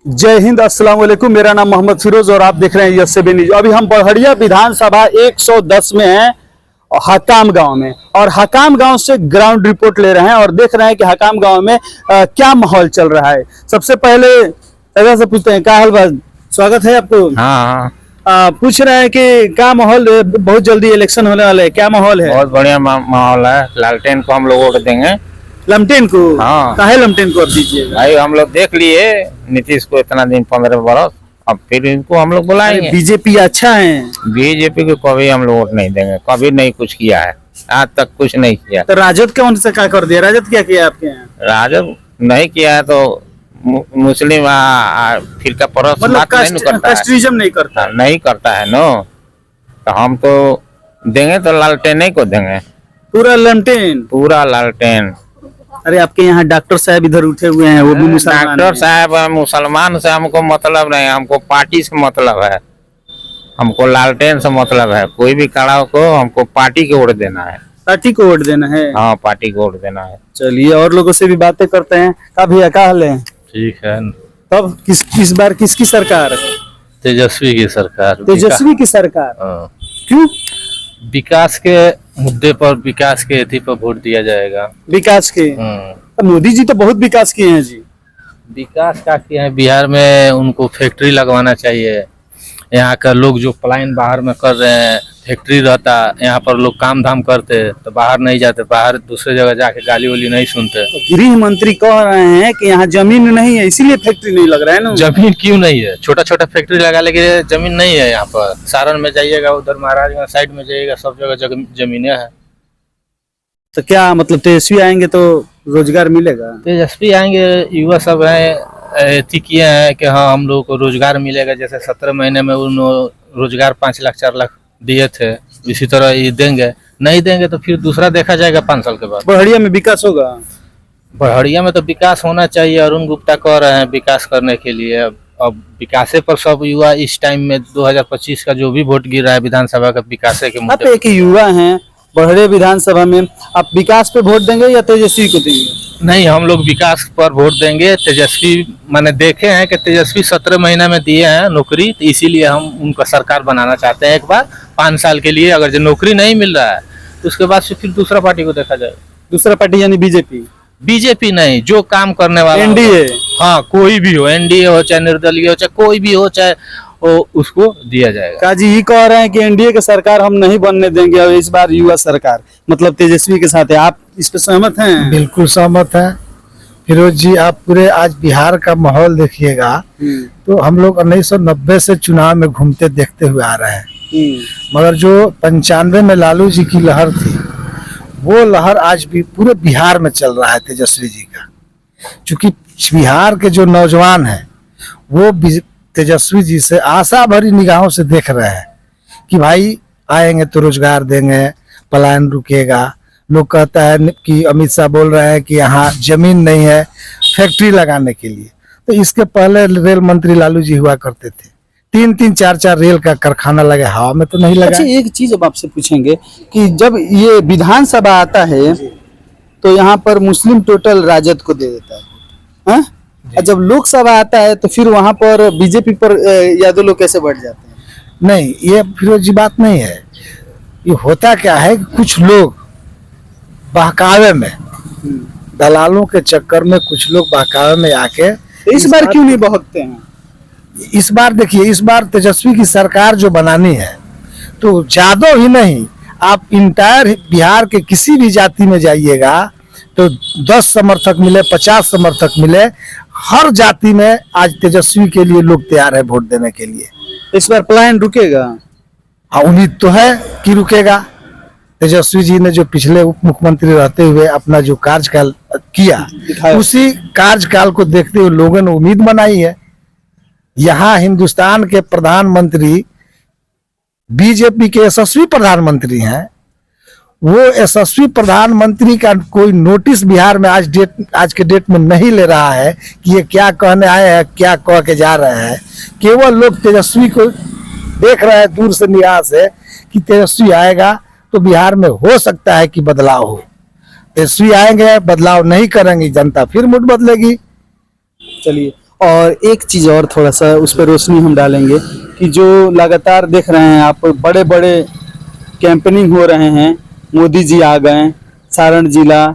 जय हिंद, अस्सलाम वालेकुम। मेरा नाम मोहम्मद फिरोज और आप देख रहे हैं यस न्यूज। अभी हम बड़हरिया विधानसभा 110 में हैं, हकाम गांव में, और हकाम गांव से ग्राउंड रिपोर्ट ले रहे हैं और देख रहे हैं कि हकाम गांव में क्या माहौल चल रहा है। सबसे पहले दादा से पूछते हैं, क्या हाल बा? स्वागत है आपको। हाँ, पूछ रहे हैं कि क्या माहौल, बहुत जल्दी इलेक्शन होने वाले है, क्या माहौल है? बहुत बढ़िया माहौल है। लालटेन को हम लोग वोट देंगे। लमटेन को? हाँ। काहे लमटेन को अब दीजिएगा? भाई हम लोग देख लिए नीतीश को इतना दिन 15 बरस, अब फिर इनको हम लोग बुलाएंगे। बीजेपी अच्छा है। बीजेपी को कभी हम लोग वोट नहीं देंगे, कभी नहीं कुछ किया है, आज तक कुछ नहीं किया। तो राजद कौन सा क्या कर दिया? राजद क्या किया आपके यहाँ? राजद नहीं किया है तो मुस्लिम फिरका परस्त मतलब बात नहीं करता है, कास्टिज्म नहीं करता। नहीं करता है नो। तो हम तो देंगे तो लालटेन ही को देंगे, पूरा लमटेन। पूरा लालटेन। अरे आपके यहाँ डॉक्टर साहब इधर उठे हुए हैं, वो भी मुसलमान डॉक्टर हैं। साहब मुसलमान से हमको मतलब नहीं, हमको पार्टी से मतलब है, हमको लालटेन से मतलब है। कोई भी खड़ा को हमको पार्टी को वोट देना है। पार्टी को वोट देना है। हाँ, पार्टी को वोट देना है। चलिए और लोगों से भी बातें करते हैं। का भैया क्या हाल है? ठीक है। तब इस बार किसकी सरकार? तेजस्वी की सरकार। तेजस्वी की सरकार। हाँ। क्यों? विकास के मुद्दे पर, विकास के एथी पर वोट दिया जाएगा। विकास के? तो मोदी जी तो बहुत विकास किए हैं जी। विकास क्या किए हैं बिहार में? उनको फैक्ट्री लगवाना चाहिए। यहाँ का लोग जो पलायन बाहर में कर रहे हैं, फैक्ट्री रहता, यहाँ पर लोग काम धाम करते तो बाहर नहीं जाते, बाहर दूसरे जगह जाके गाली वाली नहीं सुनते। तो गृह मंत्री कह रहे हैं कि यहाँ जमीन नहीं है, इसीलिए फैक्ट्री नहीं लग रहा है ना। जमीन क्यों नहीं है? छोटा छोटा फैक्ट्री लगा, लेकिन जमीन नहीं है यहाँ पर। सारण में जाइएगा, उधर महाराजगंज साइड में जाइएगा, सब जगह जमीनें हैं। तो क्या मतलब तेजस्वी आएंगे तो रोजगार मिलेगा? तेजस्वी आएंगे, युवा सब है किए हैं कि हाँ हम लोगों को रोजगार मिलेगा। जैसे 17 महीने में उन रोजगार 5 लाख 4 लाख दिए थे, इसी तरह ये देंगे। नहीं देंगे तो फिर दूसरा देखा जाएगा 5 साल के बाद। बड़हरिया में विकास होगा? बड़हरिया में तो विकास होना चाहिए। अरुण गुप्ता कह रहे हैं विकास करने के लिए। अब विकासे पर सब युवा इस टाइम में 2025 का जो भी वोट गिर रहा है विधानसभा का, विकासे के आप मुद्दे। एक युवा हैं बड़हरिया विधानसभा में, आप विकास पे वोट देंगे या तेजस्वी को देंगे? नहीं, हम लोग विकास पर वोट देंगे। तेजस्वी मैंने देखे हैं कि तेजस्वी 17 महीना में दिए हैं नौकरी, तो इसीलिए हम उनका सरकार बनाना चाहते हैं एक बार 5 साल के लिए। अगर जो नौकरी नहीं मिल रहा है तो उसके बाद से फिर दूसरा पार्टी को देखा जाए। दूसरा पार्टी यानी बीजेपी? बीजेपी नहीं, जो काम करने वाला एनडीए? हाँ, कोई भी हो, एनडीए हो चाहे निर्दलीय हो चाहे कोई भी हो, चाहे वो उसको दिया जाएगा। काजी ये कह रहे हैं कि एनडीए की सरकार हम नहीं बनने देंगे और इस बार युवा सरकार मतलब तेजस्वी के साथ है। आप इस पर सहमत हैं? बिल्कुल सहमत है फिरोज जी। आप पूरे आज बिहार का माहौल देखिएगा तो हम लोग 1990 से चुनाव में घूमते देखते हुए आ रहे हैं, मगर जो 95 में लालू जी की लहर थी, वो लहर आज भी पूरे बिहार में चल रहा है तेजस्वी जी का। क्योंकि बिहार के जो नौजवान हैं वो तेजस्वी जी से आशा भरी निगाहों से देख रहे हैं कि भाई आएंगे तो रोजगार देंगे, पलायन रुकेगा। लोग कहता है कि अमित शाह बोल रहे हैं कि यहाँ जमीन नहीं है फैक्ट्री लगाने के लिए। तो इसके पहले रेल मंत्री लालू जी हुआ करते थे, 3-3 4-4 रेल का कारखाना लगे, हवा में तो नहीं लगा। अच्छा, एक चीज अब आपसे पूछेंगे कि जब ये विधानसभा आता है तो यहाँ पर मुस्लिम टोटल राजद को दे देता है, और जब लोकसभा आता है तो फिर वहाँ पर बीजेपी पर यादव लोग कैसे बढ़ जाते हैं? नहीं, ये फिरोज जी बात नहीं है। ये होता क्या है कि कुछ लोग बहकावे में, दलालों के चक्कर में कुछ लोग बहकावे में आके इस बार क्यों नहीं बहकते हैं? इस बार देखिए, इस बार तेजस्वी की सरकार जो बनानी है तो यादव ही नहीं, आप इंटायर बिहार के किसी भी जाति में जाइएगा तो 10 समर्थक मिले, 50 समर्थक मिले, हर जाति में आज तेजस्वी के लिए लोग तैयार है वोट देने के लिए। इस बार प्लान रुकेगा? हाँ, उम्मीद तो है कि रुकेगा। तेजस्वी जी ने जो पिछले उप मुख्यमंत्री रहते हुए अपना जो कार्यकाल किया, उसी कार्यकाल को देखते हुए लोगों ने उम्मीद बनाई है। यहाँ हिंदुस्तान के प्रधानमंत्री बीजेपी के यशस्वी प्रधानमंत्री हैं। वो यशस्वी प्रधानमंत्री का कोई नोटिस बिहार में आज के डेट में नहीं ले रहा है कि ये क्या कहने आए हैं, क्या कह के जा रहे हैं। केवल लोग तेजस्वी को देख रहे हैं दूर से निगाह से कि तेजस्वी आएगा तो बिहार में हो सकता है कि बदलाव हो। तेजस्वी आएंगे, बदलाव नहीं करेंगे, जनता फिर मुड़ बदलेगी। चलिए और एक चीज और थोड़ा सा उस पर रोशनी हम डालेंगे कि जो लगातार देख रहे हैं आप, बड़े बड़े कैंपेनिंग हो रहे हैं, मोदी जी आ गए, सारण जिला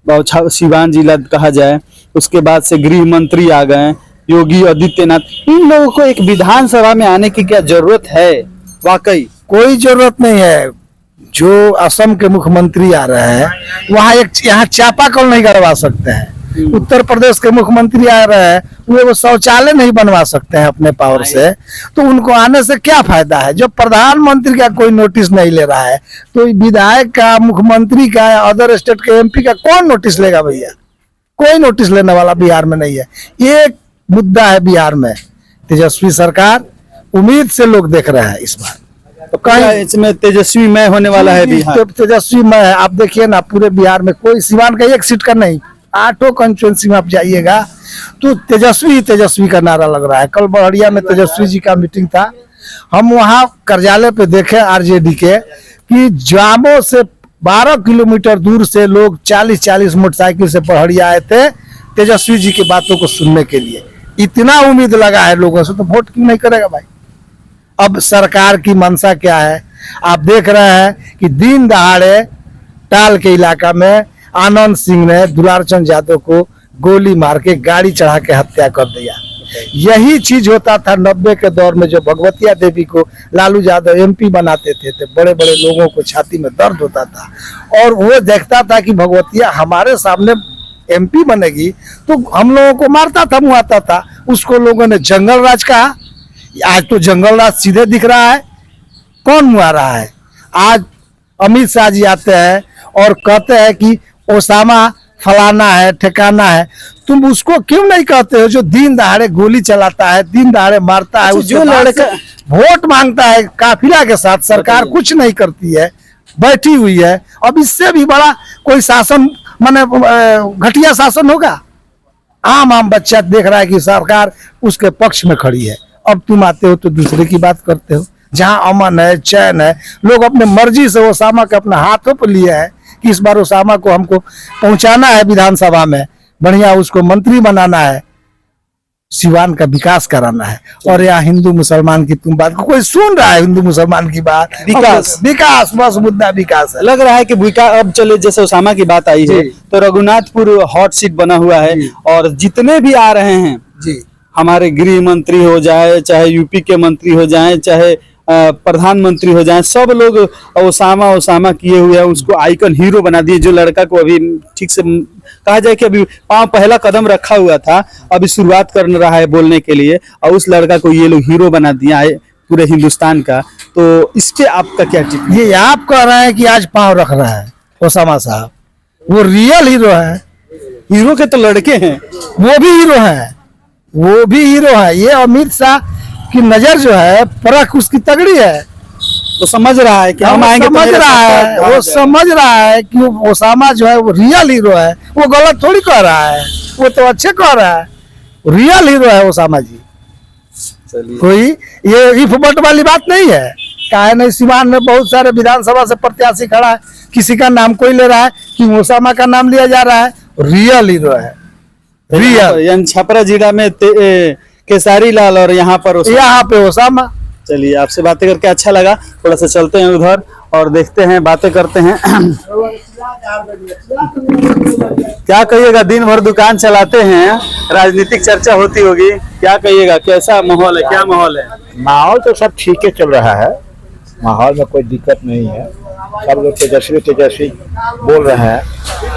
और सिवान जिला कहा जाए, उसके बाद से गृह मंत्री आ गए योगी आदित्यनाथ, इन लोगों को एक विधानसभा में आने की क्या जरूरत है? वाकई कोई जरूरत नहीं है। जो असम के मुख्यमंत्री आ रहे हैं वहाँ यहाँ चापाकल नहीं करवा सकते हैं। उत्तर प्रदेश के मुख्यमंत्री आ रहे हैं, वो शौचालय नहीं बनवा सकते हैं अपने पावर से, तो उनको आने से क्या फायदा है? जब प्रधानमंत्री का कोई नोटिस नहीं ले रहा है तो विधायक का, मुख्यमंत्री का, अदर स्टेट के एमपी का कौन नोटिस लेगा भैया? कोई नोटिस लेने वाला बिहार में नहीं है। एक मुद्दा है बिहार में, तेजस्वी सरकार, उम्मीद से लोग देख रहे हैं इस बार। तो कहीं इसमें तेजस्वी मय होने वाला है बिहार? तेजस्वी मय है। आप देखिए ना, पूरे बिहार में कोई सिवान का एक सीट का नहीं, 8 कंस्टिट्यूंसी में आप जाइएगा तो तेजस्वी ही तेजस्वी का नारा लग रहा है। कल बहरिया में तेजस्वी जी का मीटिंग था, हम वहाँ कार्यालय पे देखे आरजेडी के कि जामो से 12 किलोमीटर दूर से लोग 40-40 मोटरसाइकिल से बहरिया आए थे तेजस्वी जी की बातों को सुनने के लिए। इतना उम्मीद लगा है लोगों से, तो वोट क्यों नहीं करेगा भाई? अब सरकार की मंशा क्या है? आप देख रहे हैं कि दिन दहाड़े टाल के इलाका में आनंद सिंह ने दुलारचंद यादव को गोली मार के गाड़ी चढ़ा के हत्या कर दिया। यही चीज होता था 90 के दौर में, जो भगवतिया देवी को लालू यादव एमपी बनाते थे, तो बड़े बड़े लोगों को छाती में दर्द होता था और वो देखता था कि भगवतिया हमारे सामने एमपी बनेगी तो हम लोगों को मारता था, मुआता था। उसको लोगों ने जंगल राज कहा। आज तो जंगल राज सीधे दिख रहा है, कौन मुआ रहा है? आज अमित शाह जी आते हैं और कहते हैं कि ओसामा फलाना है, ठिकाना है। तुम उसको क्यों नहीं कहते हो जो दिन दहाड़े गोली चलाता है, दिन दहाड़े मारता है? जो लड़का वोट मांगता है काफिला के साथ, सरकार कुछ नहीं करती है, बैठी हुई है। अब इससे भी बड़ा कोई शासन, माने घटिया शासन होगा? आम बच्चा देख रहा है कि सरकार उसके पक्ष में खड़ी है। अब तुम आते हो तो दूसरे की बात करते हो। जहाँ अमन है, चैन है, लोग अपने मर्जी से ओसामा के अपने हाथों पर लिए हैं कि इस बार ओसामा को हमको पहुंचाना है विधानसभा में, बढ़िया उसको मंत्री बनाना है, सिवान का विकास कराना है। और यहाँ हिंदू मुसलमान की तुम बात, कोई सुन रहा है हिंदू मुसलमान की बात? विकास, विकास, बस मुद्दा विकास है। लग रहा है कि विकास। अब चले, जैसे ओसामा की बात आई है तो रघुनाथपुर हॉट सीट बना हुआ है और जितने भी आ रहे हैं जी, हमारे गृह मंत्री हो जाए, चाहे यूपी के मंत्री हो जाए, चाहे प्रधानमंत्री हो जाए, सब लोग ओसामा किए हुए हैं, उसको आइकन हीरो बना दिए। जो लड़का को अभी ठीक से कहा जाए कि अभी पांव पहला कदम रखा हुआ था, अभी शुरुआत कर रहा है बोलने के लिए, और उस लड़का को ये लोग हीरो बना दिया है पूरे हिंदुस्तान का। तो इस पे आपका क्या टिप्पणी? ये आप कह रहे हैं कि आज पांव रख रहा है ओसामा साहब, वो रियल हीरो है। हीरो के तो लड़के हैं, वो भी हीरो है, वो भी हीरो है। ये अमित शाह की नजर जो है, परख उसकी तगड़ी है। वो समझ रहा है कि हम आएंगे, समझ रहा है, वो समझ रहा है कि ओसामा जो है वो रियल हीरो है। वो गलत थोड़ी कह रहा है, वो तो अच्छे कह रहा है। रियल हीरो है ओसामा जी। कोई ये इफ बट वाली बात नहीं है। काहे नहीं, सिवान में बहुत सारे विधानसभा से प्रत्याशी खड़ा है, किसी का नाम कोई ले रहा है कि ओसामा का नाम लिया जा रहा है। रियल हीरो है, रियल। छपरा जिला में केसारी लाल और यहाँ पे ओसामा। चलिए, आपसे बातें करके अच्छा लगा। थोड़ा सा चलते हैं उधर और देखते हैं, बातें करते हैं। क्या कहिएगा, दिन भर दुकान चलाते हैं, राजनीतिक चर्चा होती होगी, क्या कहिएगा, कैसा माहौल है, क्या माहौल है? माहौल तो सब ठीक है चल रहा है, माहौल में कोई दिक्कत नहीं है। सब लोग तेजस्वी तेजस्वी बोल रहे हैं,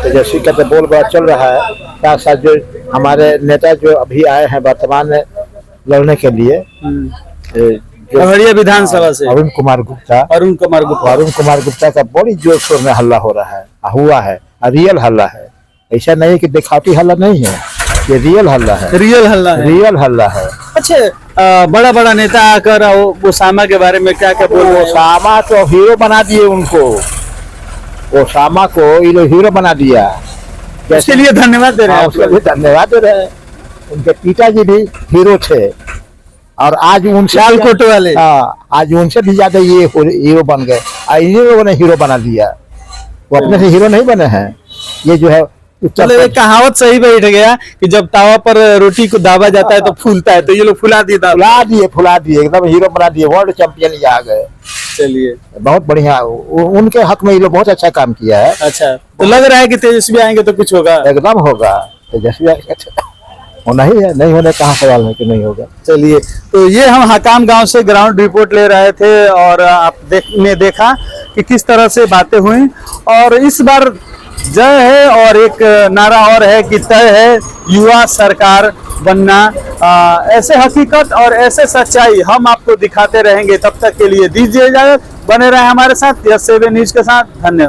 तेजस्वी का तो बोल बड़ा चल रहा है। साथ साथ जो हमारे नेता जो अभी आए हैं वर्तमान में लड़ने के लिए, खगड़िया विधानसभा से अरुण कुमार गुप्ता का बड़ी जोर शोर में हल्ला हो रहा है, हुआ है, रियल हल्ला है। ऐसा नहीं है कि दिखावटी हल्ला नहीं है, ये रियल हल्ला है, रियल हल्ला है। अच्छा, बड़ा बड़ा नेता आकर ओसामा के बारे में क्या क्या बोल रहे हैं? ओसामा तो हीरो बना दिए उनको, ओसामा को ये लोग हीरो बना दिया। उसके लिए धन्यवाद दे रहे हैं। उसके लिए धन्यवाद दे रहे हैं। उनके पिताजी भी हीरो थे और आज उनसे सियालकोट वाले, हाँ, आज उनसे भी ज्यादा ये हीरो बन गए। इन्हीं लोगों ने हीरो बना दिया, वो अपने से हीरो नहीं बने हैं। ये जो है मतलब एक कहावत सही बैठ गया कि जब तावा पर रोटी को दाबा जाता है तो फूलता है, तो ये लोग फुला दिए दाल। फुला दिए एकदम हीरो बना दिए, वर्ल्ड चैंपियन ये आ गए। चलिए, बहुत बढ़िया, उनके हक में ये लोग बहुत अच्छा काम किया है। अच्छा, तो लग रहा है कि तेजस्वी आएंगे तो कुछ होगा। एकदम होगा, तेजस्वी होना ही है, नहीं होने कहाँ सवाल है कि नहीं होगा। चलिए, तो ये हम हकाम गांव से ग्राउंड रिपोर्ट ले रहे थे और आप देखा कि किस तरह से बातें हुई। और इस बार जय है और एक नारा और है कि तय है युवा सरकार बनना। ऐसे हकीकत और ऐसे सच्चाई हम आपको दिखाते रहेंगे। तब तक के लिए दीजिए इजाजत, बने रहे हमारे साथ यस7 न्यूज के साथ। धन्यवाद।